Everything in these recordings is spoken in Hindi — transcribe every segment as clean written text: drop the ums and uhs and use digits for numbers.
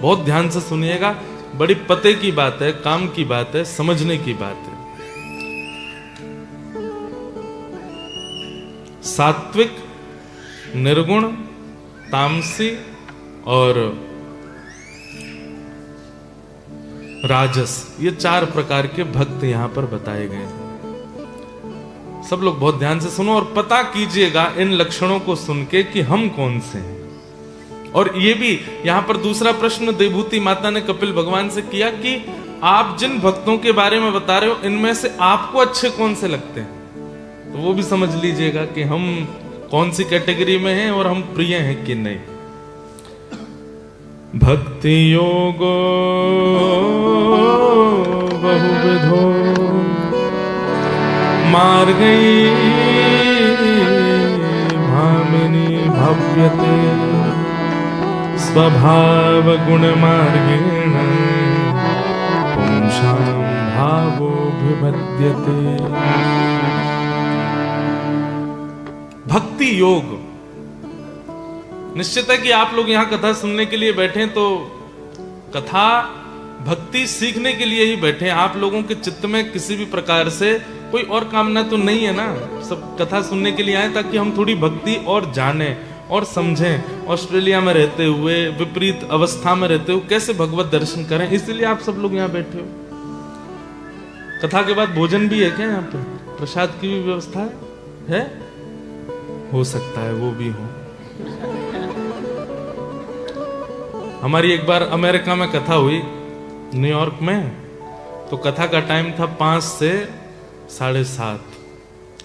बहुत ध्यान से सुनिएगा, बड़ी पते की बात है, काम की बात है, समझने की बात है। सात्विक, निर्गुण, तामसी और राजस, ये 4 प्रकार के भक्त यहां पर बताए गए हैं। सब लोग बहुत ध्यान से सुनो और पता कीजिएगा इन लक्षणों को सुन के कि हम कौन से हैं। और ये भी यहां पर दूसरा प्रश्न देवभूति माता ने कपिल भगवान से किया कि आप जिन भक्तों के बारे में बता रहे हो, इनमें से आपको अच्छे कौन से लगते हैं, तो वो भी समझ लीजिएगा कि हम कौन सी कैटेगरी में हैं और हम प्रिय हैं कि नहीं। भक्ति योगो बहुविधो मार्गै भामिनी भव्यते स्वभाव गुण मार्गेण पुंसां भावोऽभिवद्यते। भक्ति योग, निश्चित है कि आप लोग यहां कथा सुनने के लिए बैठे तो कथा भक्ति सीखने के लिए ही बैठे। आप लोगों के चित्त में किसी भी प्रकार से कोई और कामना तो नहीं है ना, सब कथा सुनने के लिए आए ताकि हम थोड़ी भक्ति और जाने और समझें। ऑस्ट्रेलिया में रहते हुए, विपरीत अवस्था में रहते हुए कैसे भगवत दर्शन करें, इसलिए आप सब लोग यहाँ बैठे हो। कथा के बाद भोजन भी है क्या यहाँ पे? प्रसाद की भी व्यवस्था है? हो सकता है वो भी हो। हमारी एक बार अमेरिका में कथा हुई, न्यूयॉर्क में, तो कथा का टाइम था 5 से 7:30।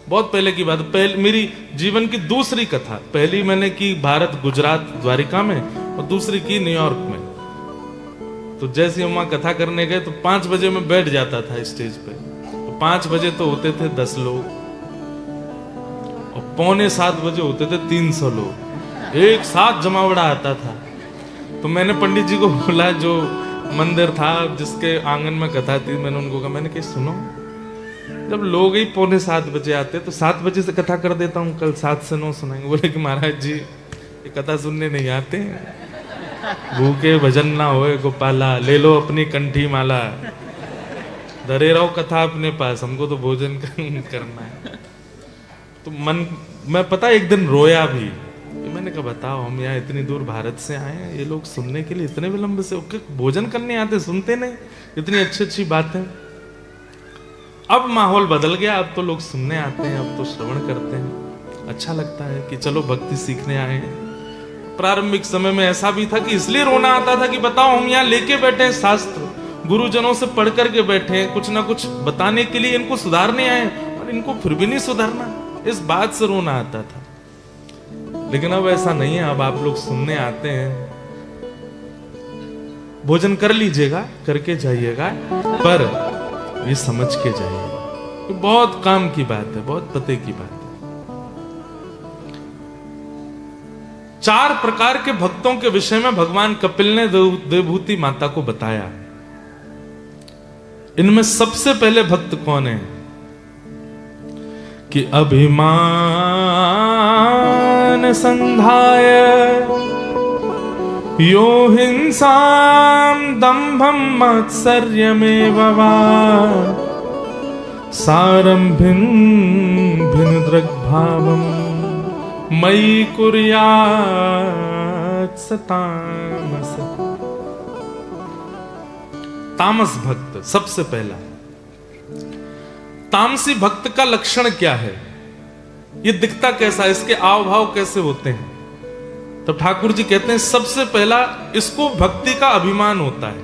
बहुत पहले की बात, मेरी जीवन की दूसरी कथा। पहली मैंने की भारत गुजरात द्वारिका में और दूसरी की न्यूयॉर्क में। तो जैसे हम वहां कथा करने गए तो 5 बजे मैं बैठ जाता था स्टेज पे, तो 5 बजे तो होते थे 10 लोग और 6:45 बजे होते थे 300 लोग, एक साथ जमावड़ा आता था। तो मैंने पंडित जी को बोला, जो मंदिर था जिसके आंगन में कथा थी, मैंने उनको कहा, मैंने कहा सुनो, जब लोग ही 6:45 बजे आते तो 7 बजे से कथा कर देता हूँ, कल 7 से 9 सुनाएंगे। बोले कि महाराज जी ये कथा सुनने नहीं आते, भूखे भजन ना होए गोपाला, ले लो अपनी कंठी माला, धरे रहो कथा अपने पास, हमको तो भोजन करना है। तो मैं पता एक दिन रोया भी। मैंने कहा बताओ, हम यहाँ इतनी दूर भारत से आए हैं, ये लोग सुनने के लिए इतने विलंब से, भोजन करने आते, सुनते नहीं, इतनी अच्छी अच्छी बातें। अब माहौल बदल गया, अब तो लोग सुनने आते हैं, अब तो श्रवण करते हैं, अच्छा लगता है कि चलो भक्ति सीखने आए हैं। प्रारंभिक समय में ऐसा भी था कि इसलिए रोना आता था कि बताओ हम यहाँ लेके बैठे हैं शास्त्र, गुरुजनों से पढ़ करके बैठे हैं, कुछ ना कुछ बताने के लिए, इनको सुधारने आए और इनको फिर भी नहीं सुधारना, इस बात से रोना आता था। लेकिन अब ऐसा नहीं है, अब आप लोग सुनने आते हैं, भोजन कर लीजिएगा, करके जाइएगा, पर ये समझ के जाइए, बहुत काम की बात है, बहुत पते की बात है। 4 प्रकार के भक्तों के विषय में भगवान कपिल ने देवभूति माता को बताया। इनमें सबसे पहले भक्त कौन है कि अभिमान संधाय यो हिंसाम दंभम मात्सर्यमेव वा सारंभिन भिन्नदृग्भावम मयि कुर्यात् स तामस। तामस भक्त सबसे पहला। तामसी भक्त का लक्षण क्या है, ये दिखता कैसा, इसके आव भाव कैसे होते हैं? तो ठाकुर जी कहते हैं सबसे पहला इसको भक्ति का अभिमान होता है।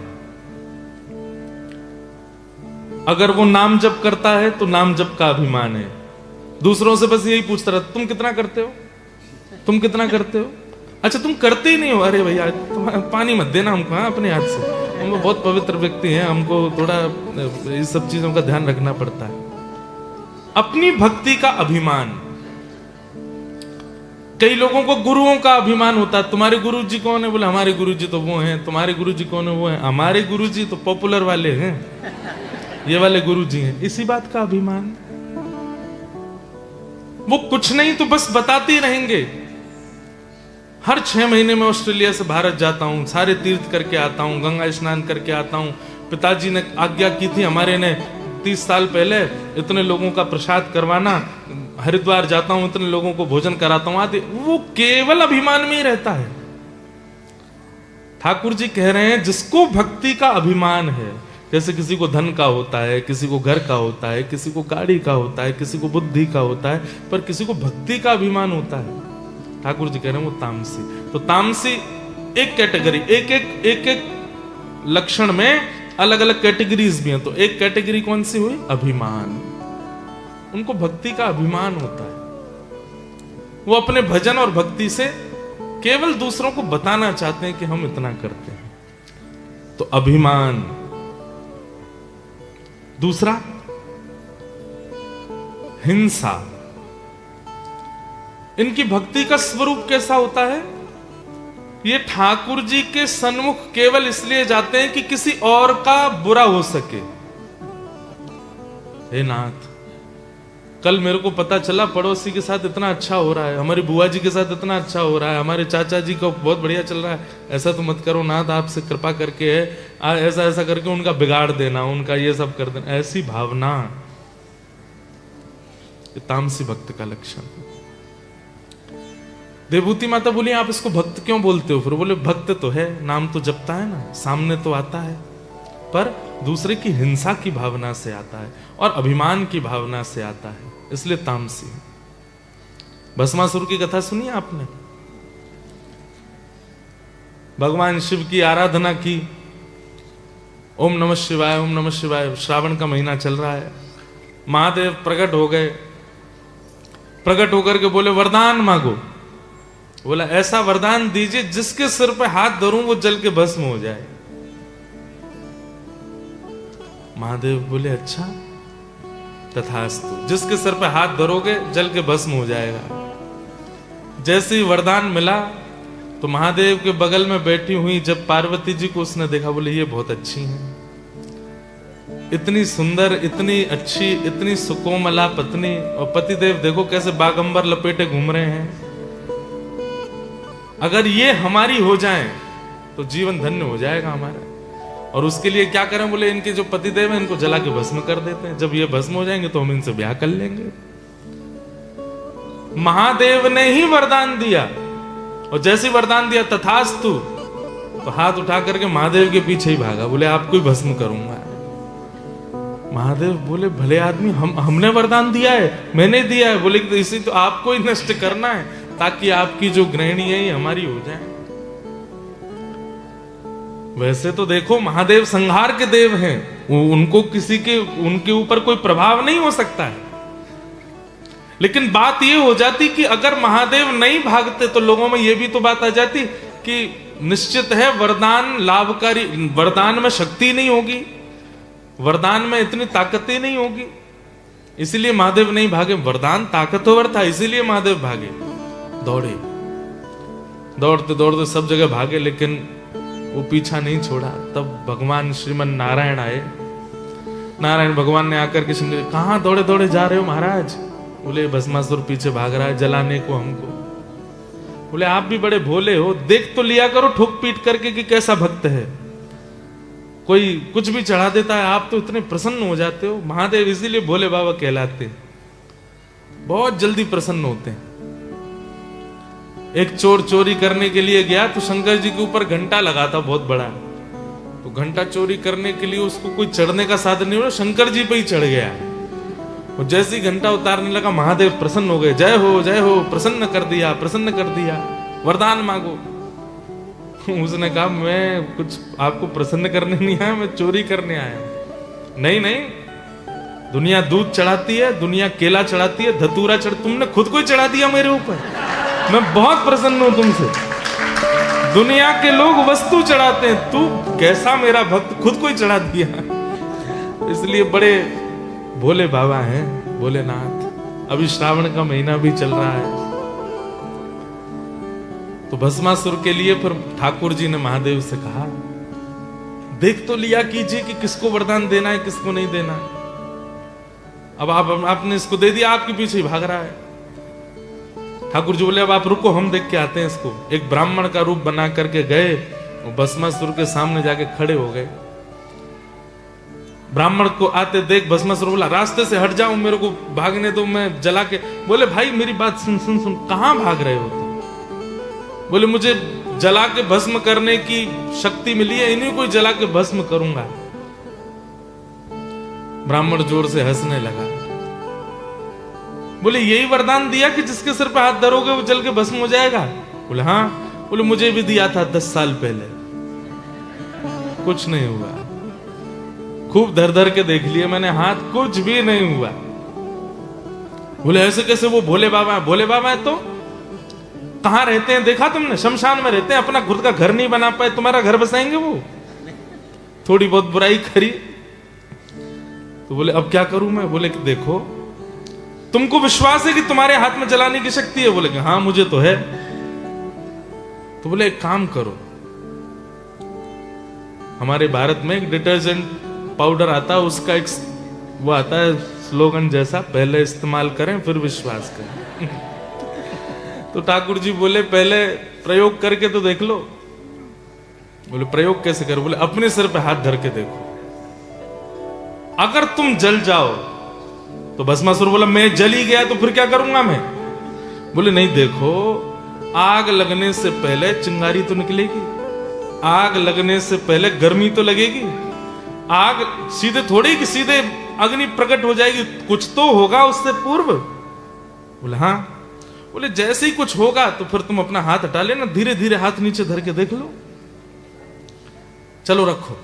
अगर वो नाम जप करता है तो नाम जप का अभिमान है, दूसरों से बस यही पूछता रहता, तुम कितना करते हो, तुम कितना करते हो, अच्छा तुम करते ही नहीं हो, अरे भैया तुम पानी मत देना हमको, हाँ अपने हाथ से, हम बहुत पवित्र व्यक्ति हैं, हमको थोड़ा इस सब चीजों का ध्यान रखना पड़ता है। अपनी भक्ति का अभिमान। कई लोगों को गुरुओं का अभिमान होता है, तुम्हारे गुरु जी कौन है, बोले हमारे गुरु जी तो वो हैं, तुम्हारे गुरु जी कौन है, वो हैं, हमारे गुरु जी तो पॉपुलर वाले हैं, ये वाले गुरु जी हैं, इसी बात का अभिमान। वो कुछ नहीं तो बस बताते ही रहेंगे, हर 6 महीने में ऑस्ट्रेलिया से भारत जाता हूँ, सारे तीर्थ करके आता हूँ, गंगा स्नान करके आता हूँ। पिताजी ने आज्ञा की थी हमारे ने 30 साल पहले, इतने लोगों का प्रसाद करवाना, हरिद्वार जाता हूँ, इतने लोगों को भोजन कराता हूँ आदि। वो केवल अभिमान में ही रहता है। ठाकुर जी कह रहे हैं जिसको भक्ति का अभिमान है, जैसे किसी को धन का होता है, किसी को घर का होता है, किसी को गाड़ी का होता है, किसी को बुद्धि का होता है, पर किसी को भक्ति का अभिमान होता है, ठाकुर जी कह रहे हैं वो तामसी। तो तामसी एक कैटेगरी, एक एक लक्षण में अलग अलग कैटेगरीज भी हैं। तो एक कैटेगरी कौन सी हुई? अभिमान। उनको भक्ति का अभिमान होता है। वो अपने भजन और भक्ति से केवल दूसरों को बताना चाहते हैं कि हम इतना करते हैं। तो अभिमान। दूसरा, हिंसा। इनकी भक्ति का स्वरूप कैसा होता है? ये ठाकुर जी के सन्मुख केवल इसलिए जाते हैं कि किसी और का बुरा हो सके। हे नाथ, कल मेरे को पता चला पड़ोसी के साथ इतना अच्छा हो रहा है, हमारी बुआ जी के साथ इतना अच्छा हो रहा है, हमारे चाचा जी को बहुत बढ़िया चल रहा है, ऐसा तो मत करो नाथ, आपसे कृपा करके है ऐसा ऐसा करके उनका बिगाड़ देना, उनका ये सब कर देना, ऐसी भावना तामसी भक्त का लक्षण। देवभूति माता बोली आप इसको भक्त क्यों बोलते हो? फिर बोले भक्त तो है, नाम तो जपता है ना, सामने तो आता है, पर दूसरे की हिंसा की भावना से आता है और अभिमान की भावना से आता है, इसलिए तामसी। भस्मासुर की कथा सुनी आपने? भगवान शिव की आराधना की, ओम नमः शिवाय ओम नमः शिवाय, श्रावण का महीना चल रहा है, महादेव प्रकट हो गए, प्रकट होकर के बोले वरदान मांगो। बोला ऐसा वरदान दीजिए जिसके सिर पे हाथ धरूं वो जल के भस्म हो जाए। महादेव बोले अच्छा तथास्तु, जिसके सिर पे हाथ धरोगे जल के भस्म हो जाएगा। जैसे ही वरदान मिला तो महादेव के बगल में बैठी हुई जब पार्वती जी को उसने देखा, बोले ये बहुत अच्छी हैं, इतनी सुंदर, इतनी अच्छी, इतनी सुकोमला पत्नी, और पतिदेव देखो कैसे बागंबर लपेटे घूम रहे हैं। अगर ये हमारी हो जाएं तो जीवन धन्य हो जाएगा हमारा। और उसके लिए क्या करें? बोले इनके जो पतिदेव हैं इनको जला के भस्म कर देते हैं, जब ये भस्म हो जाएंगे तो हम इनसे ब्याह कर लेंगे। महादेव ने ही वरदान दिया, और जैसे वरदान दिया तथास्तु, तो हाथ उठा करके महादेव के पीछे ही भागा, बोले आपको ही भस्म करूंगा। महादेव बोले भले आदमी, हमने वरदान दिया है, मैंने दिया है। बोले तो इसी तो आपको ही नष्ट करना है ताकि आपकी जो गृहिणी है ये हमारी हो जाए। वैसे तो देखो महादेव संहार के देव हैं, उनको किसी के उनके ऊपर कोई प्रभाव नहीं हो सकता है, लेकिन बात ये हो जाती कि अगर महादेव नहीं भागते तो लोगों में ये भी तो बात आ जाती कि निश्चित है वरदान लाभकारी, वरदान में शक्ति नहीं होगी, वरदान में इतनी ताकत ही नहीं होगी, इसीलिए महादेव नहीं भागे। वरदान ताकतवर था इसीलिए महादेव भागे, दौड़े, दौड़ते दौड़ते सब जगह भागे, लेकिन वो पीछा नहीं छोड़ा। तब भगवान श्रीमन नारायण आए। नारायण भगवान ने आकर के शंकर, कहां दौड़े दौड़े जा रहे हो महाराज? बोले भस्मासुर पीछे भाग रहा है जलाने को हमको। बोले आप भी बड़े भोले हो, देख तो लिया करो ठोक पीट करके कि कैसा भक्त है, कोई कुछ भी चढ़ा देता है, आप तो इतने प्रसन्न हो जाते हो। महादेव इसीलिए भोले बाबा कहलाते हैं, बहुत जल्दी प्रसन्न होते हैं। एक चोर चोरी करने के लिए गया तो शंकर जी के ऊपर घंटा लगा था बहुत बड़ा, तो घंटा चोरी करने के लिए उसको कोई चढ़ने का साधन नहीं हुआ, शंकर जी पे ही चढ़ गया। और जैसे ही घंटा उतारने लगा महादेव प्रसन्न हो गए, जय हो, प्रसन्न कर दिया, प्रसन्न कर दिया, वरदान मांगो। उसने कहा मैं कुछ आपको प्रसन्न करने नहीं आया, मैं चोरी करने आया। नहीं नहीं, दुनिया दूध चढ़ाती है, दुनिया केला चढ़ाती है, धतूरा तुमने खुद को ही चढ़ा दिया मेरे ऊपर, मैं बहुत प्रसन्न हूं तुमसे। दुनिया के लोग वस्तु चढ़ाते हैं, तू कैसा मेरा भक्त खुद को ही चढ़ा दिया। इसलिए बड़े भोले बाबा हैं भोलेनाथ। अभी श्रावण का महीना भी चल रहा है, तो भस्मासुर के लिए फिर ठाकुर जी ने महादेव से कहा देख तो लिया कीजिए कि किसको वरदान देना है किसको नहीं देना है। अब आपने इसको दे दिया, आपके पीछे ही भाग रहा है। ठाकुर जी बोले अब आप रुको, हम देख के आते हैं इसको। एक ब्राह्मण का रूप बना करके गए, भस्मासुर के सामने जाके खड़े हो गए। ब्राह्मण को आते देख भस्मासुर बोला रास्ते से हट जाओ, मेरे को भागने दो, मैं जला के। बोले भाई मेरी बात सुन सुन सुन, कहां भाग रहे हो तुम? बोले मुझे जला के भस्म करने की शक्ति मिली है, इन्हीं को जला के भस्म करूंगा। ब्राह्मण जोर से हंसने लगा। बोले यही वरदान दिया कि जिसके सिर पे हाथ धरोगे वो जल के भस्म हो जाएगा? बोले हाँ। बोले मुझे भी दिया था 10 साल पहले, कुछ नहीं हुआ। खूब धर धर के देख लिए मैंने हाथ, कुछ भी नहीं हुआ। बोले ऐसे कैसे? वो भोले बाबा है। भोले बाबा है तो कहां रहते हैं देखा तुमने? शमशान में रहते हैं, अपना खुद का घर नहीं बना पाए, तुम्हारा घर बसाएंगे वो? थोड़ी बहुत बुराई करी तो बोले अब क्या करूं मैं? बोले कि देखो तुमको विश्वास है कि तुम्हारे हाथ में जलाने की शक्ति है? बोले कि हाँ मुझे तो है। तो बोले एक काम करो, हमारे भारत में एक डिटर्जेंट पाउडर आता है, उसका एक वो आता है स्लोगन जैसा, पहले इस्तेमाल करें फिर विश्वास करें। तो ठाकुर जी बोले पहले प्रयोग करके तो देख लो। बोले प्रयोग कैसे करो? बोले अपने सिर पे हाथ धर के देखो, अगर तुम जल जाओ तो भस्मासुर बोला मैं जल ही गया तो फिर क्या करूंगा मैं? बोले नहीं देखो, आग लगने से पहले चिंगारी तो निकलेगी, आग लगने से पहले गर्मी तो लगेगी, आग सीधे थोड़ी कि सीधे अग्नि प्रकट हो जाएगी, कुछ तो होगा उससे पूर्व। बोले हाँ। बोले जैसे ही कुछ होगा तो फिर तुम अपना हाथ हटा लेना, धीरे धीरे हाथ नीचे धर के देख लो, चलो रखो।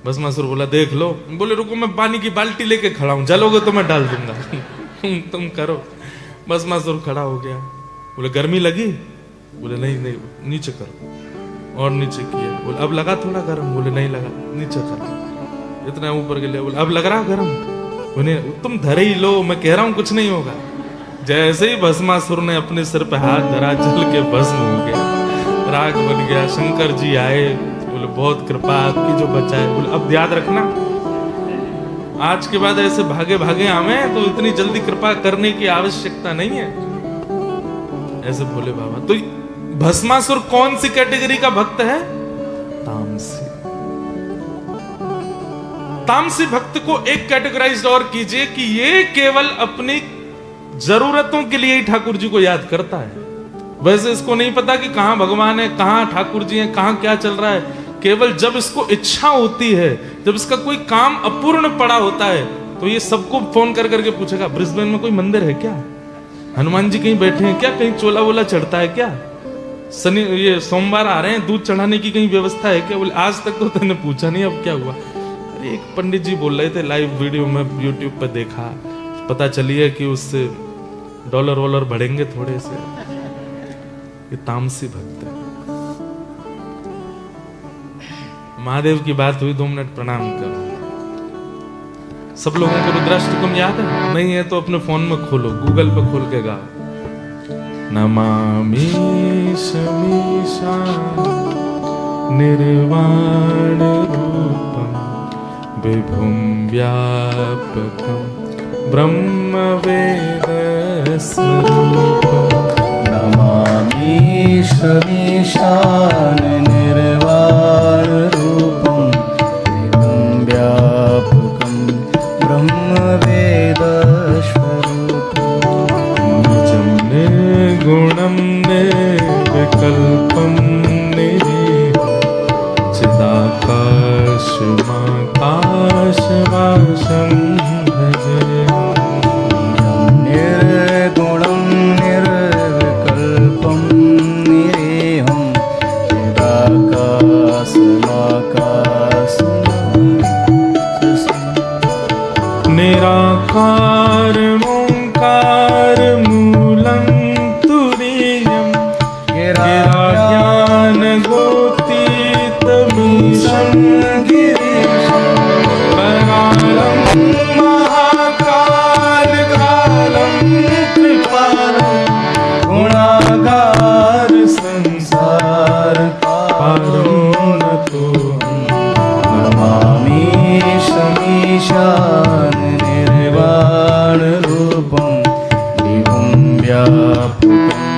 भस्मासुर बोला देख लो। बोले रुको मैं पानी की बाल्टी लेके खड़ा हूं, जलोगे तो मैं डाल दूंगा। तुम करो। भस्मासुर खड़ा हो गया। बोले गर्मी लगी? बोले नहीं नहीं, नीचे करो। और नीचे किया। बोले अब लगा थोड़ा गर्म? बोले नहीं लगा। नीचे करो। इतना ऊपर के लिए। बोले अब लग रहा गर्म? बोले तुम धरे ही लो, मैं कह रहा हूं कुछ नहीं होगा। जैसे ही भस्मासुर ने अपने सिर पे हाथ धरा, जल के भस्म हो गया, राग बन गया। शंकर जी आए, बोले बहुत कृपा आपकी जो बचाए। बोले अब याद रखना, आज के बाद ऐसे भागे भागे आवे तो इतनी जल्दी कृपा करने की आवश्यकता नहीं है। ऐसे भोले बाबा। तो भस्मासुर कौन सी कैटेगरी का भक्त है? तामसी। तामसी भक्त को एक कैटेगराइज और कीजिए कि ये केवल अपनी जरूरतों के लिए ही ठाकुर जी को याद करता है। वैसे इसको नहीं पता कि कहां भगवान है, कहां ठाकुर जी हैं, कहां क्या चल रहा है। केवल जब इसको इच्छा होती है, जब इसका कोई काम अपूर्ण पड़ा होता है, तो ये सबको फोन कर करके पूछेगा ब्रिस्बेन में कोई मंदिर है क्या? हनुमान जी कहीं बैठे हैं क्या? कहीं चोला वोला चढ़ता है क्या? शनि ये सोमवार आ रहे हैं, दूध चढ़ाने की कहीं व्यवस्था है क्या? बोले आज तक तो तूने पूछा नहीं, अब क्या हुआ? अरे एक पंडित जी बोल रहे थे, लाइव वीडियो में यूट्यूब पर देखा, पता चली है कि उससे डॉलर वॉलर बढ़ेंगे थोड़े से। ये तामसी भक्त है। महादेव की बात हुई, 2 मिनट प्रणाम करो। सब लोगों को रुद्राष्टकम याद है? नहीं है तो अपने फोन में खोलो, गूगल पे खोल के गाओ। नमामि शमीशा निर्वाण रूपम विभुम व्यापकम ब्रह्म वेद स्वरूपम। नमामि शमीशान निर्वाण रूपम विभुम व्यापकम ब्रह्म वेद स्वरूपम। निजं निर्गुणं निर्विकल्पं निरीहं चिदाकाशमाकाशवासं भजेऽहम्। निर्गुणं निर्विकल्पं निरीहं चिदाकाशमाकाशं। निराकारमोङ्कारमूलं तुरीयं गिराज्ञानगोतीतमीशं गिरीशं करालं महाकालकालं कृपालं गुणागार संसार पारं नतोऽहम्। नमामि शमीशान निर्वाण रूपं विभुं व्यापकम्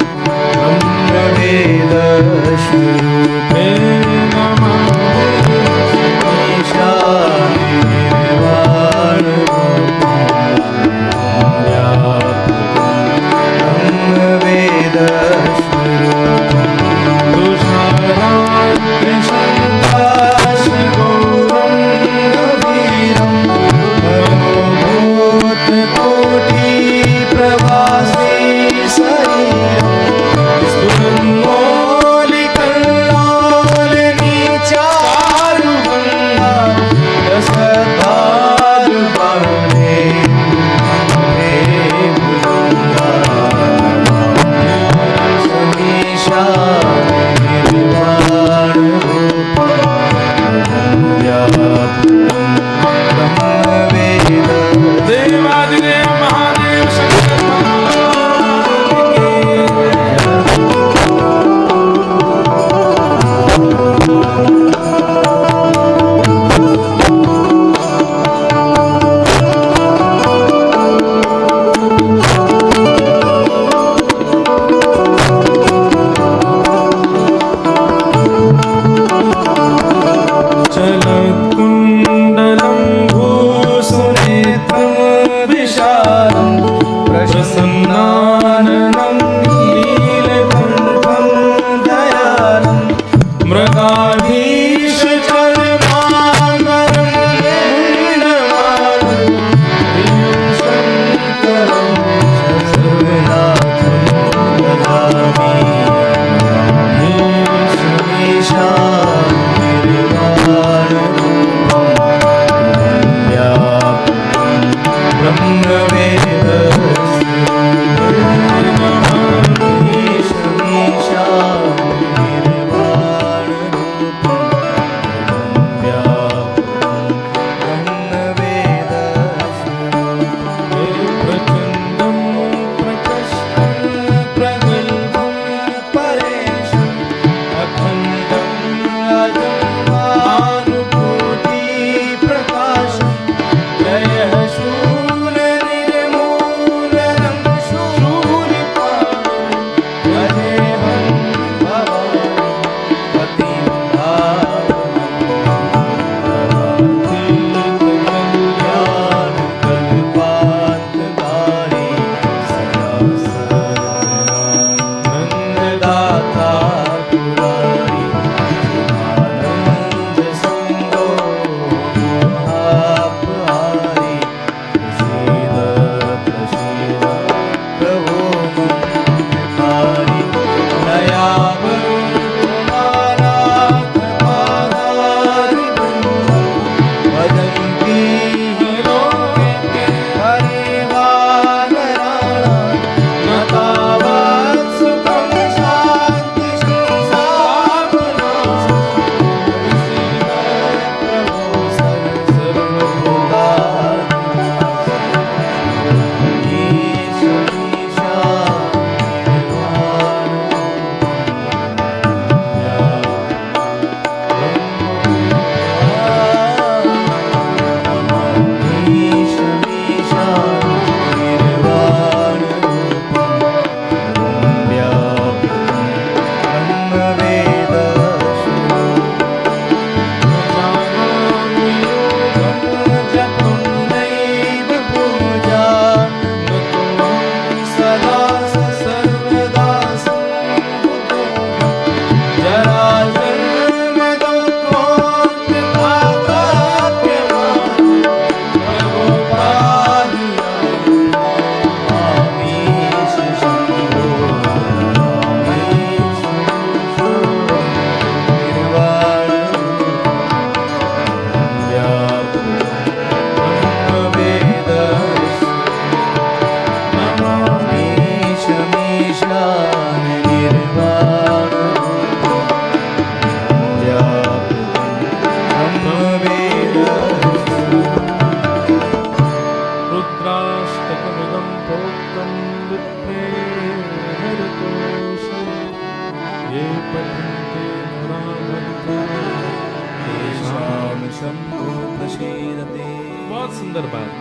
शंभो प्रसीदते। बहुत सुंदर बात।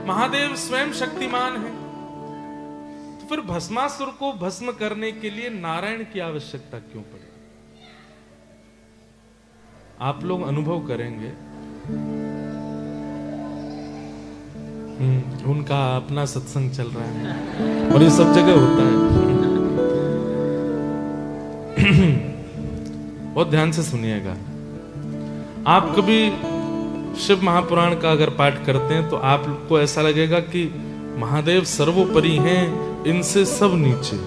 महादेव स्वयं शक्तिमान है, तो फिर भस्मासुर को भस्म करने के लिए नारायण की आवश्यकता क्यों पड़ी? आप लोग अनुभव करेंगे, उनका अपना सत्संग चल रहा है और ये सब जगह होता है। बहुत ध्यान से सुनिएगा। आप कभी शिव महापुराण का अगर पाठ करते हैं तो आपको ऐसा लगेगा कि महादेव सर्वोपरि हैं, इनसे सब नीचे।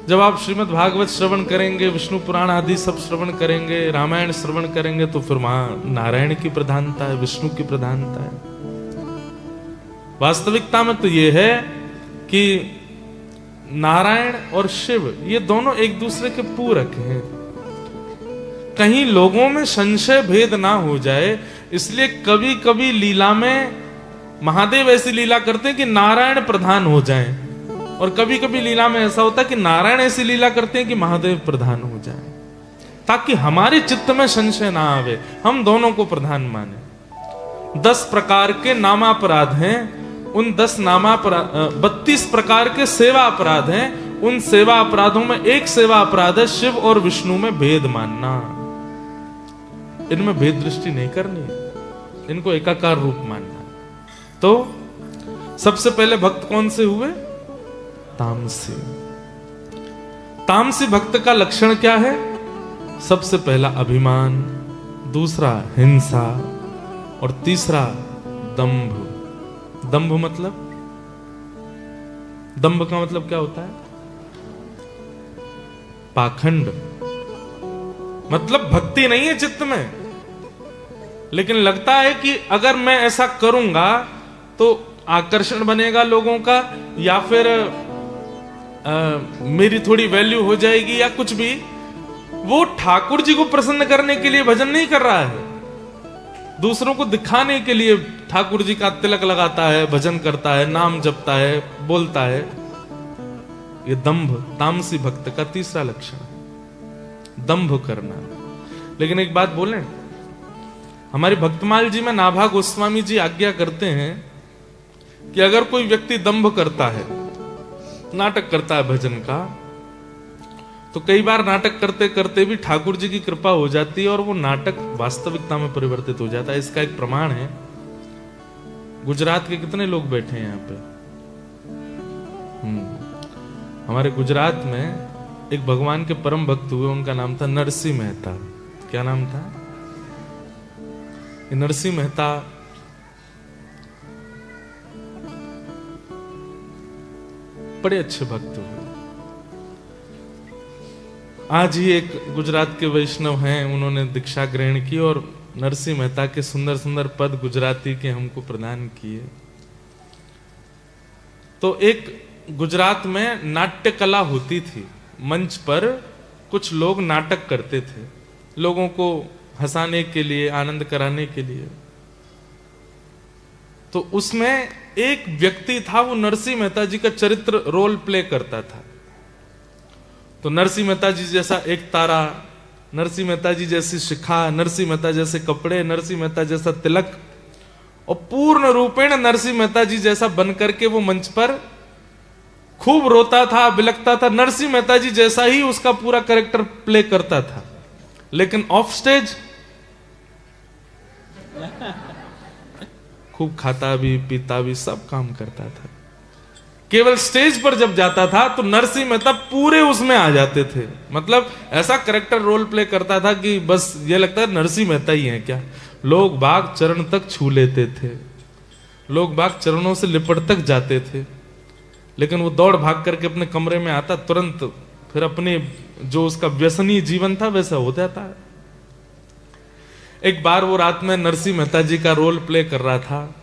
जब आप श्रीमद् भागवत श्रवण करेंगे, विष्णु पुराण आदि सब श्रवण करेंगे, रामायण श्रवण करेंगे, तो फिर वहां नारायण की प्रधानता है, विष्णु की प्रधानता है। वास्तविकता में तो यह है कि नारायण और शिव ये दोनों एक दूसरे के पूरक हैं। कहीं लोगों में संशय भेद ना हो जाए, इसलिए कभी कभी लीला में महादेव ऐसी लीला करते हैं कि नारायण प्रधान हो जाएं, और कभी कभी लीला में ऐसा होता है कि नारायण ऐसी लीला करते हैं कि महादेव प्रधान हो जाएं, ताकि हमारे चित्त में संशय ना आवे, हम दोनों को प्रधान माने। 10 प्रकार के नामापराध हैं, उन 10 नामापराध 32 प्रकार के सेवा अपराध हैं, उन सेवा अपराधों में एक सेवा अपराध है शिव और विष्णु में भेद मानना। इनमें भेद दृष्टि नहीं करनी, इनको एकाकार रूप मानना। तो सबसे पहले भक्त कौन से हुए? तामसी। तामसी भक्त का लक्षण क्या है? सबसे पहला अभिमान, दूसरा हिंसा, और तीसरा दंभ। दंभ मतलब, दंभ का मतलब क्या होता है? पाखंड। मतलब भक्ति नहीं है चित्त में, लेकिन लगता है कि अगर मैं ऐसा करूंगा तो आकर्षण बनेगा लोगों का, या फिर मेरी थोड़ी वैल्यू हो जाएगी, या कुछ भी। वो ठाकुर जी को प्रसन्न करने के लिए भजन नहीं कर रहा है, दूसरों को दिखाने के लिए ठाकुर जी का तिलक लगाता है, भजन करता है, नाम जपता है, बोलता है। ये दंभ तामसी भक्त का तीसरा लक्षण, दंभ करना। लेकिन एक बात बोलें, हमारी भक्तमाल जी में नाभा गोस्वामी जी आज्ञा करते हैं कि अगर कोई व्यक्ति दंभ करता है, नाटक करता है भजन का, तो कई बार नाटक करते करते भी ठाकुर जी की कृपा हो जाती है और वो नाटक वास्तविकता में परिवर्तित हो जाता है। इसका एक प्रमाण है, गुजरात के कितने लोग बैठे हैं यहाँ पे? हमारे गुजरात में एक भगवान के परम भक्त हुए, उनका नाम था नरसिंह मेहता। क्या नाम था? नरसिंह मेहता बड़े अच्छे भक्त हुए। आज ही एक गुजरात के वैष्णव हैं, उन्होंने दीक्षा ग्रहण की और नरसिंह मेहता के सुंदर सुंदर पद गुजराती के हमको प्रदान किए। तो एक गुजरात में नाट्य कला होती थी, मंच पर कुछ लोग नाटक करते थे, लोगों को हंसाने के लिए, आनंद कराने के लिए। तो उसमें एक व्यक्ति था, वो नरसिंह मेहता जी का चरित्र रोल प्ले करता था। तो नरसिंह मेहता जी जैसा एक तारा, नरसिंह मेहता जी जैसी शिखा, नरसिंह मेहता जैसे कपड़े, नरसिंह मेहता जैसा तिलक, और पूर्ण रूपेण नरसिंह मेहता जी जैसा बनकर के वो मंच पर खूब रोता था, बिलकता था। नरसिंह मेहता जी जैसा ही उसका पूरा कैरेक्टर प्ले करता था, लेकिन ऑफ स्टेज खूब खाता भी, पीता भी, सब काम करता था। केवल स्टेज पर जब जाता था तो नरसिंह मेहता पूरे उसमें आ जाते थे। मतलब ऐसा कैरेक्टर रोल प्ले करता था कि बस ये लगता है नरसिंह मेहता ही है क्या। लोग बाग चरण तक छू लेते थे, लोग बाग चरणों से लिपट तक जाते थे, लेकिन वो दौड़ भाग करके अपने कमरे में आता, तुरंत फिर अपने जो उसका व्यसनी जीवन था वैसा हो जाता है। एक बार वो रात में नरसिंह मेहता जी का रोल प्ले कर रहा था,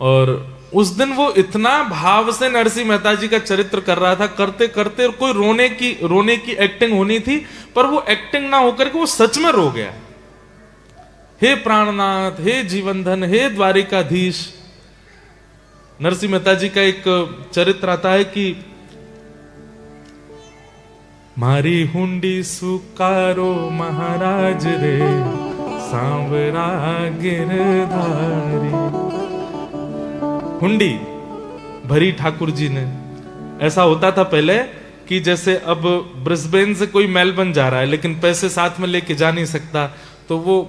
और उस दिन वो इतना भाव से नरसिंह मेहता जी का चरित्र कर रहा था, करते करते कोई रोने की एक्टिंग होनी थी, पर वो एक्टिंग ना होकर के वो सच में रो गया। हे प्राणनाथ, हे जीवनधन, हे द्वारिकाधीश। नरसिंह मेहता जी का एक चरित्र आता है कि मारी हुंडी सुकारो महाराज रे, सांवरा गिरधारी। हुंडी भरी ठाकुर जी ने। ऐसा होता था पहले कि जैसे अब ब्रिस्बेन से कोई मेलबर्न जा रहा है लेकिन पैसे साथ में लेके जा नहीं सकता, तो वो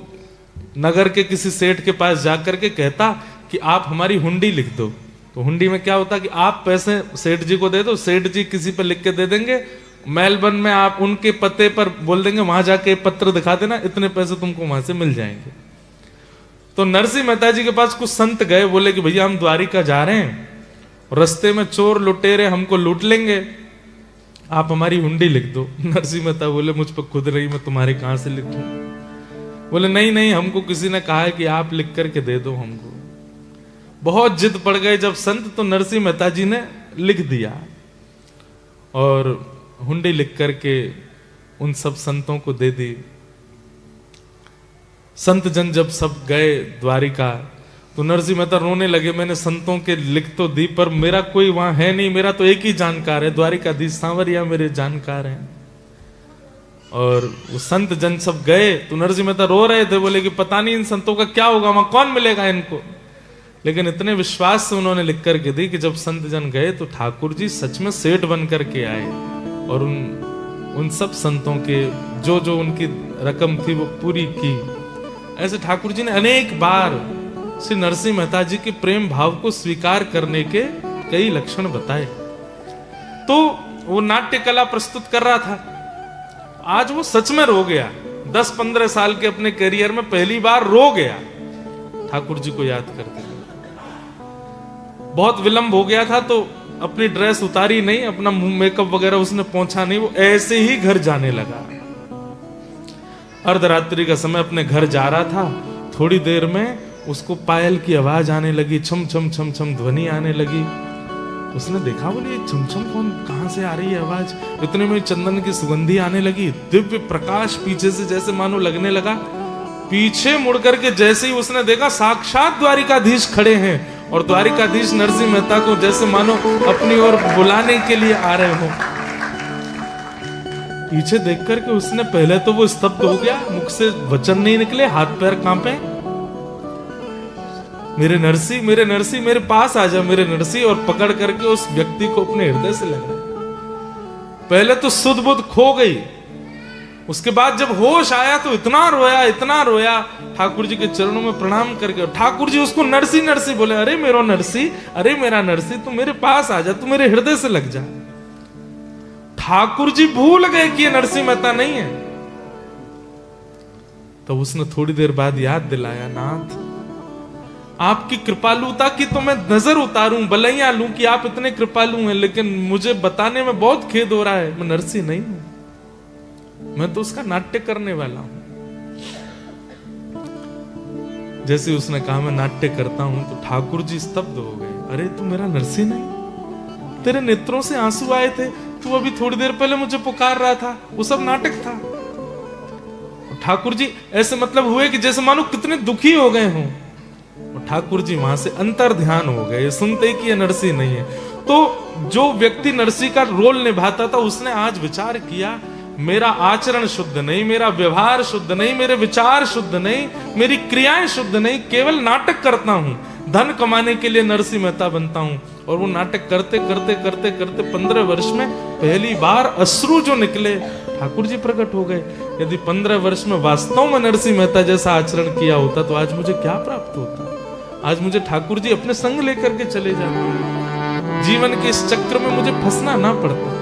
नगर के किसी सेठ के पास जाकर के कहता कि आप हमारी हुंडी लिख दो। तो हुंडी में क्या होता कि आप पैसे सेठ जी को दे दो, सेठ जी किसी पर लिख के दे देंगे, मेलबर्न में आप उनके पते पर बोल देंगे वहां जाके पत्र दिखा देना, इतने पैसे तुमको वहां से मिल जाएंगे। तो नरसिंह मेहता जी के पास कुछ संत गए, बोले कि भैया हम द्वारिका जा रहे हैं, रास्ते में चोर लुटेरे हमको लूट लेंगे, आप हमारी हुंडी लिख दो। नरसिंह मेहता बोले मुझ पर खुद रही, मैं तुम्हारी कहां से लिखूं। बोले नहीं नहीं, हमको किसी ने कहा है कि आप लिख करके दे दो हमको। बहुत जिद पड़ गए जब संत, तो नरसिंह मेहता जी ने लिख दिया और हुंडी लिख करके उन सब संतों को दे दी। संत जन जब सब गए द्वारिका, तो नरसिंह मेहता रोने लगे, मैंने संतों के लिख तो दी पर मेरा कोई वहां है नहीं, मेरा तो एक ही जानकार है, द्वारिकाधीश सांवरिया मेरे जानकार हैं। और वो संत जन सब गए तो नरसिंह मेहता रो रहे थे, बोले कि पता नहीं इन संतों का क्या होगा, वहां कौन मिलेगा इनको। लेकिन इतने विश्वास से उन्होंने लिख करके दी कि जब संत जन गए तो ठाकुर जी सच में सेठ बन करके आए और उन सब संतों के जो जो उनकी रकम थी वो पूरी की। ऐसे ठाकुर जी ने अनेक बार श्री नरसिंह मेहता जी के प्रेम भाव को स्वीकार करने के कई लक्षण बताए। तो वो नाट्य कला प्रस्तुत कर रहा था, आज वो सच में रो गया। 10-15 साल के अपने करियर में पहली बार रो गया ठाकुर जी को याद करते। बहुत विलंब हो गया था तो अपनी ड्रेस उतारी नहीं, अपना मुंह मेकअप वगैरह उसने पहुंचा नहीं, वो ऐसे ही घर जाने लगा। अर्धरात्रि का समय अपने घर जा रहा था, थोड़ी देर में उसको पायल की आवाज आने लगी, छम छम छम छम ध्वनि आने लगी। उसने देखा, बोले छम छम कौन, कहां से आ रही है आवाज। इतने में चंदन की सुगंधी आने लगी, दिव्य प्रकाश पीछे से जैसे मानो लगने लगा। पीछे मुड़ करके जैसे ही उसने देखा, साक्षात द्वारिकाधीश खड़े हैं और द्वारिकाधीश नरसिंह मेहता को जैसे मानो अपनी ओर बुलाने के लिए आ रहे हो। पीछे देख करके उसने पहले तो वो स्तब्ध हो गया, मुख से वचन नहीं निकले, हाथ पैर कांपे। मेरे नरसी मेरे पास आ जा मेरे नरसी, और पकड़ करके उस व्यक्ति को अपने हृदय से लगा। पहले तो सुध बुध खो गई, उसके बाद जब होश आया तो इतना रोया ठाकुर जी के चरणों में प्रणाम करके। ठाकुर जी उसको नरसी नरसी बोले, अरे मेरो नरसी, अरे मेरा नरसी, तू मेरे पास आ जा, तू मेरे हृदय से लग जा। ठाकुर जी भूल गए कि ये नरसिंह मेहता नहीं है। तो उसने थोड़ी देर बाद याद दिलाया, नाथ आपकी कृपालुता की तो मैं नजर उतारूं, बलैया लूं कि आप इतने कृपालु हैं, लेकिन मुझे बताने में बहुत खेद हो रहा है, मैं नरसिंह नहीं हूं, मैं तो उसका नाट्य करने वाला हूं। जैसे उसने कहा मैं नाट्य करता हूं, तो ठाकुर जी स्तब्ध हो गए। अरे तू मेरा नरसिंह नहीं, तेरे नेत्रों से आंसू आए थे, तू अभी थोड़ी देर पहले मुझे पुकार रहा था, वो सब नाटक था। ठाकुर जी ऐसे मतलब हुए कि जैसे मानो कितने दुखी हो गए हों। ठाकुर जी वहां से अंतर ध्यान हो गए, सुनते ही कि ये नरसिंह नहीं है। तो जो व्यक्ति नरसिंह का रोल निभाता था, उसने आज विचार किया, मेरा आचरण शुद्ध नहीं, मेरा व्यवहार शुद्ध नहीं, मेरे विचार शुद्ध नहीं, मेरी क्रियाएं शुद्ध नहीं, केवल नाटक करता हूं, धन कमाने के लिए नरसिंह मेहता बनता हूं। और वो नाटक करते करते करते करते 15 वर्ष में पहली बार अश्रु जो निकले, ठाकुर जी प्रकट हो गए। यदि 15 वर्ष में वास्तव में नरसिंह मेहता जैसा आचरण किया होता तो आज मुझे क्या प्राप्त होता। आज मुझे ठाकुर जी अपने संग लेकर के चले जाते, जीवन के इस चक्र में मुझे फंसना ना पड़ता।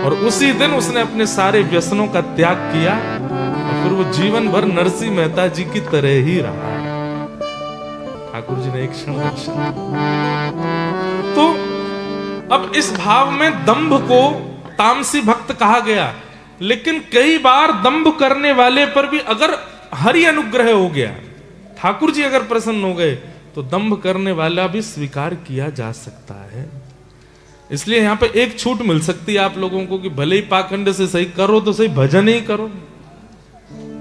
और उसी दिन उसने अपने सारे व्यसनों का त्याग किया और फिर वो जीवन भर नरसिंह मेहता जी की तरह ही रहा। ठाकुर जी ने एक क्षण दर्शन। तो अब इस भाव में दंभ को तामसी भक्त कहा गया, लेकिन कई बार दंभ करने वाले पर भी अगर हरि अनुग्रह हो गया, ठाकुर जी अगर प्रसन्न हो गए, तो दंभ करने वाला भी स्वीकार किया जा सकता है। इसलिए यहां पे एक छूट मिल सकती है आप लोगों को कि भले ही पाखंड से सही करो तो सही, भजन ही करो,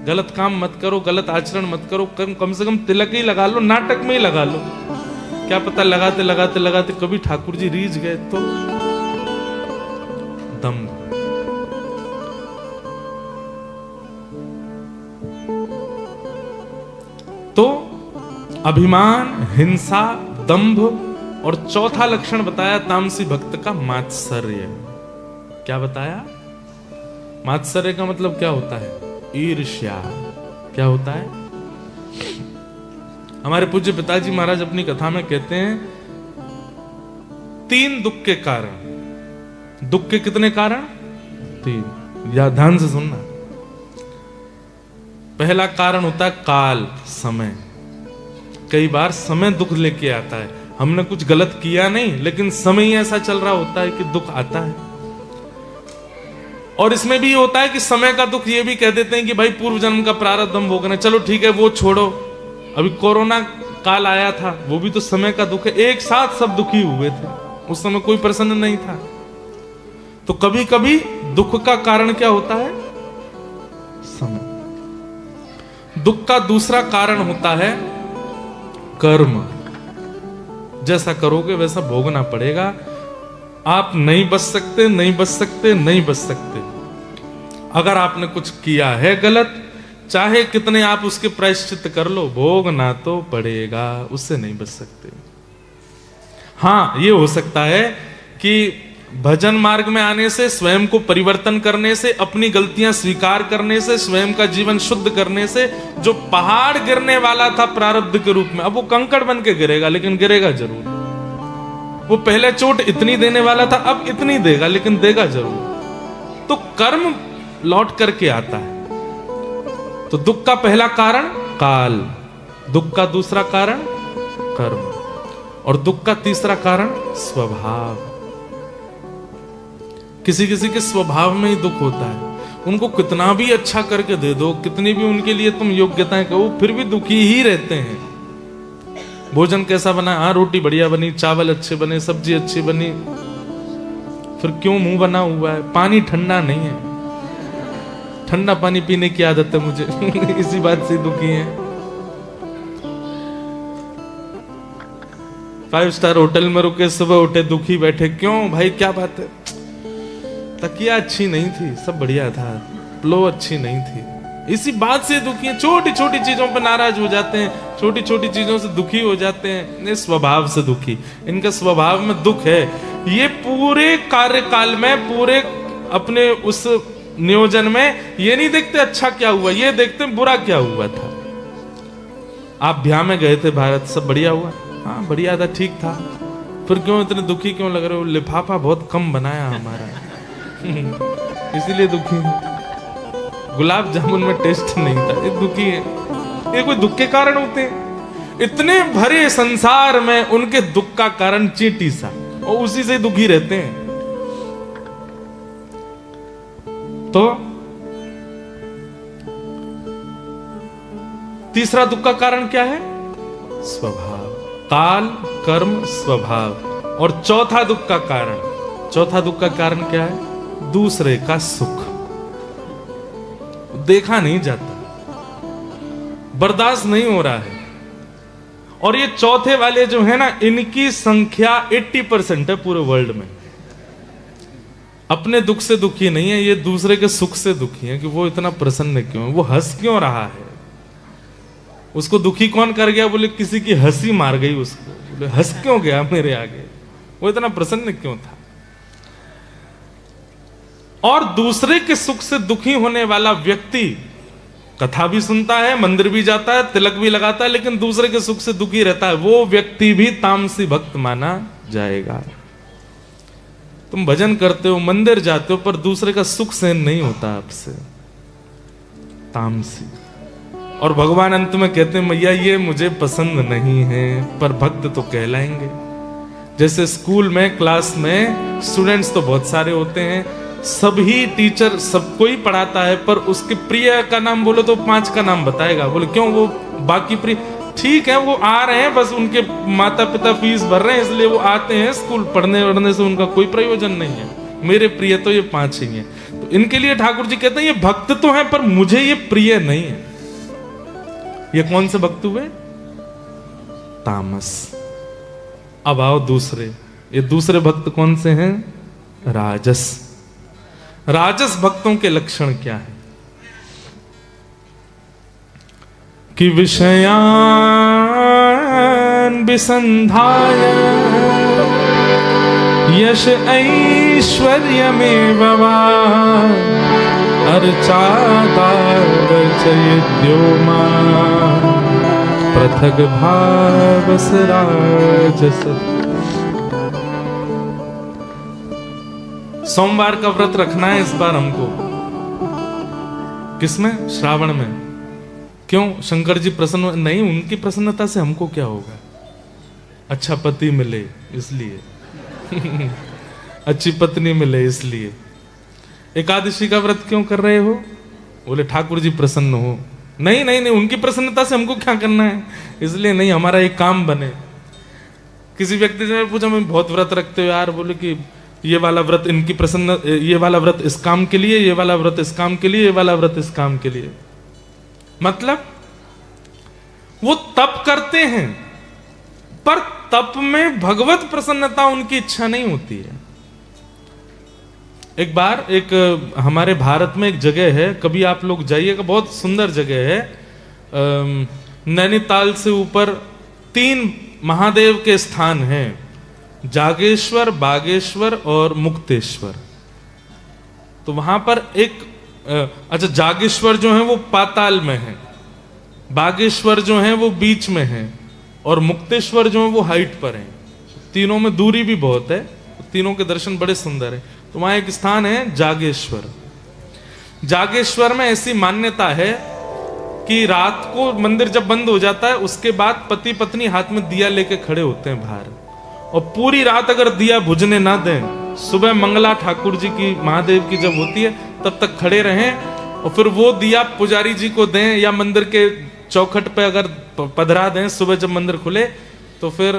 गलत काम मत करो, गलत आचरण मत करो, कम से कम तिलक ही लगा लो, नाटक में ही लगा लो। क्या पता लगाते लगाते लगाते कभी ठाकुर जी रीझ गए तो। दंभ तो अभिमान, हिंसा, दंभ, और चौथा लक्षण बताया तामसी भक्त का मात्सर्य। क्या बताया? मात्सर्य का मतलब क्या होता है? ईर्ष्या। क्या होता है? हमारे पूज्य पिताजी महाराज अपनी कथा में कहते हैं 3 दुख के कारण। दुख के कितने कारण? 3। या ध्यान से सुनना। पहला कारण होता है काल, समय। कई बार समय दुख लेके आता है। हमने कुछ गलत किया नहीं, लेकिन समय ही ऐसा चल रहा होता है कि दुख आता है। और इसमें भी होता है कि समय का दुख ये भी कह देते हैं कि भाई पूर्व जन्म का प्रारब्ध हम भोगना, चलो ठीक है वो छोड़ो। अभी कोरोना काल आया था, वो भी तो समय का दुख है। एक साथ सब दुखी हुए थे, उस समय कोई प्रसन्न नहीं था। तो कभी कभी दुख का कारण क्या होता है? समय। दुख का दूसरा कारण होता है कर्म। जैसा करोगे वैसा भोगना पड़ेगा। आप नहीं बच सकते, नहीं बच सकते, नहीं बच सकते। अगर आपने कुछ किया है गलत, चाहे कितने आप उसके प्रायश्चित कर लो, भोगना तो पड़ेगा, उससे नहीं बच सकते। हां, ये हो सकता है कि भजन मार्ग में आने से, स्वयं को परिवर्तन करने से, अपनी गलतियां स्वीकार करने से, स्वयं का जीवन शुद्ध करने से, जो पहाड़ गिरने वाला था प्रारब्ध के रूप में, अब वो कंकड़ बन के गिरेगा, लेकिन गिरेगा जरूर। वो पहले चोट इतनी देने वाला था, अब इतनी देगा, लेकिन देगा जरूर। तो कर्म लौट करके आता है। तो दुख का पहला कारण काल, दुख का दूसरा कारण कर्म, और दुख का तीसरा कारण स्वभाव। किसी किसी के स्वभाव में ही दुख होता है। उनको कितना भी अच्छा करके दे दो, कितनी भी उनके लिए तुम योग्यताएं कहो, फिर भी दुखी ही रहते हैं। भोजन कैसा बना? हाँ, रोटी बढ़िया बनी, चावल अच्छे बने, सब्जी अच्छी बनी, फिर क्यों मुंह बना हुआ है? पानी ठंडा नहीं है, ठंडा पानी पीने की आदत है मुझे इसी बात से दुखी है। 5 स्टार होटल में रुके, सुबह उठे दुखी बैठे, क्यों भाई क्या बात है? तकिया अच्छी नहीं थी, सब बढ़िया था, प्लो अच्छी नहीं थी, इसी बात से दुखी है। छोटी छोटी चीजों पर नाराज हो जाते हैं, छोटी छोटी चीजों से दुखी हो जाते हैं। ये स्वभाव से दुखी, इनका स्वभाव में दुख है। ये पूरे कार्यकाल में, पूरे अपने उस नियोजन में ये नहीं देखते अच्छा क्या हुआ, ये देखते बुरा क्या हुआ था। आप ब्याह में गए थे भारत, सब बढ़िया हुआ? हाँ बढ़िया था, ठीक था, फिर क्यों इतने दुखी क्यों लग रहे हो? लिफाफा बहुत कम बनाया हमारा इसीलिए दुखी है। गुलाब जामुन में टेस्ट नहीं था, ये दुखी है। ये कोई दुख के कारण होते हैं? इतने भरे संसार में उनके दुख का कारण चींटी सा, और उसी से दुखी रहते हैं। तो तीसरा दुख का कारण क्या है? स्वभाव, काल, कर्म, स्वभाव। और चौथा दुख का कारण, चौथा दुख का कारण क्या है? दूसरे का सुख देखा नहीं जाता, बर्दाश्त नहीं हो रहा है। और ये चौथे वाले जो है ना, इनकी संख्या 80% है पूरे वर्ल्ड में। अपने दुख से दुखी नहीं है, ये दूसरे के सुख से दुखी है कि वो इतना प्रसन्न क्यों है, वो हंस क्यों रहा है। उसको दुखी कौन कर गया? बोले किसी की हंसी मार गई उसको। बोले हंस क्यों गया मेरे आगे, वो इतना प्रसन्न क्यों था। और दूसरे के सुख से दुखी होने वाला व्यक्ति कथा भी सुनता है, मंदिर भी जाता है, तिलक भी लगाता है, लेकिन दूसरे के सुख से दुखी रहता है, वो व्यक्ति भी तामसी भक्त माना जाएगा। तुम भजन करते हो, मंदिर जाते हो, पर दूसरे का सुख सहन नहीं होता आपसे, तामसी। और भगवान अंत में कहते हैं मैया ये मुझे पसंद नहीं है, पर भक्त तो कहलाएंगे। जैसे स्कूल में, क्लास में स्टूडेंट्स तो बहुत सारे होते हैं, सभी टीचर सबको ही पढ़ाता है, पर उसके प्रिय का नाम बोलो तो 5 का नाम बताएगा। बोले क्यों? वो बाकी प्रिय ठीक है, वो आ रहे हैं, बस उनके माता पिता फीस भर रहे हैं, इसलिए वो आते हैं स्कूल, पढ़ने वढ़ने से उनका कोई प्रयोजन नहीं है। मेरे प्रिय तो ये 5 ही हैं। तो इनके लिए ठाकुर जी कहते हैं ये भक्त तो हैं, पर मुझे ये प्रिय नहीं है। ये कौन से भक्त हुए? तामस। अब आओ दूसरे, ये दूसरे भक्त कौन से हैं? राजस। राजस भक्तों के लक्षण क्या है? कि विषयान् विसन्धाय यश ऐश्वर्यमेव वा अर्चादार्चयिद्यो मां पृथग् भावसराजस। सोमवार का व्रत रखना है इस बार हमको। किसमें? श्रावण में। क्यों? शंकर जी प्रसन्न नहीं, उनकी प्रसन्नता से हमको क्या होगा? अच्छा पति मिले इसलिए अच्छी पत्नी मिले इसलिए। एकादशी का व्रत क्यों कर रहे हो? बोले ठाकुर जी प्रसन्न हो। नहीं नहीं नहीं, उनकी प्रसन्नता से हमको क्या करना है, इसलिए नहीं, हमारा एक काम बने। किसी व्यक्ति से पूछा, मैं बहुत व्रत रखते हो यार? बोले कि ये वाला व्रत इनकी प्रसन्न, ये वाला व्रत इस काम के लिए, ये वाला व्रत इस काम के लिए, ये वाला व्रत इस काम के लिए। मतलब वो तप करते हैं, पर तप में भगवत प्रसन्नता उनकी इच्छा नहीं होती है। एक बार एक हमारे भारत में एक जगह है, कभी आप लोग जाइएगा, बहुत सुंदर जगह है। नैनीताल से ऊपर 3 महादेव के स्थान हैं, जागेश्वर, बागेश्वर और मुक्तेश्वर। तो वहां पर एक अच्छा, जागेश्वर जो है वो पाताल में है, बागेश्वर जो है वो बीच में है, और मुक्तेश्वर जो है वो हाइट पर है। तीनों में दूरी भी बहुत है, तीनों के दर्शन बड़े सुंदर है। तो वहां एक स्थान है जागेश्वर। जागेश्वर में ऐसी मान्यता है कि रात को मंदिर जब बंद हो जाता है, उसके बाद पति पत्नी हाथ में दिया लेके खड़े होते हैं बाहर, और पूरी रात अगर दिया बुझने ना दें, सुबह मंगला ठाकुर जी की, महादेव की जब होती है तब तक खड़े रहें, और फिर वो दिया पुजारी जी को दें या मंदिर के चौखट पे अगर पधरा दें, सुबह जब मंदिर खुले तो फिर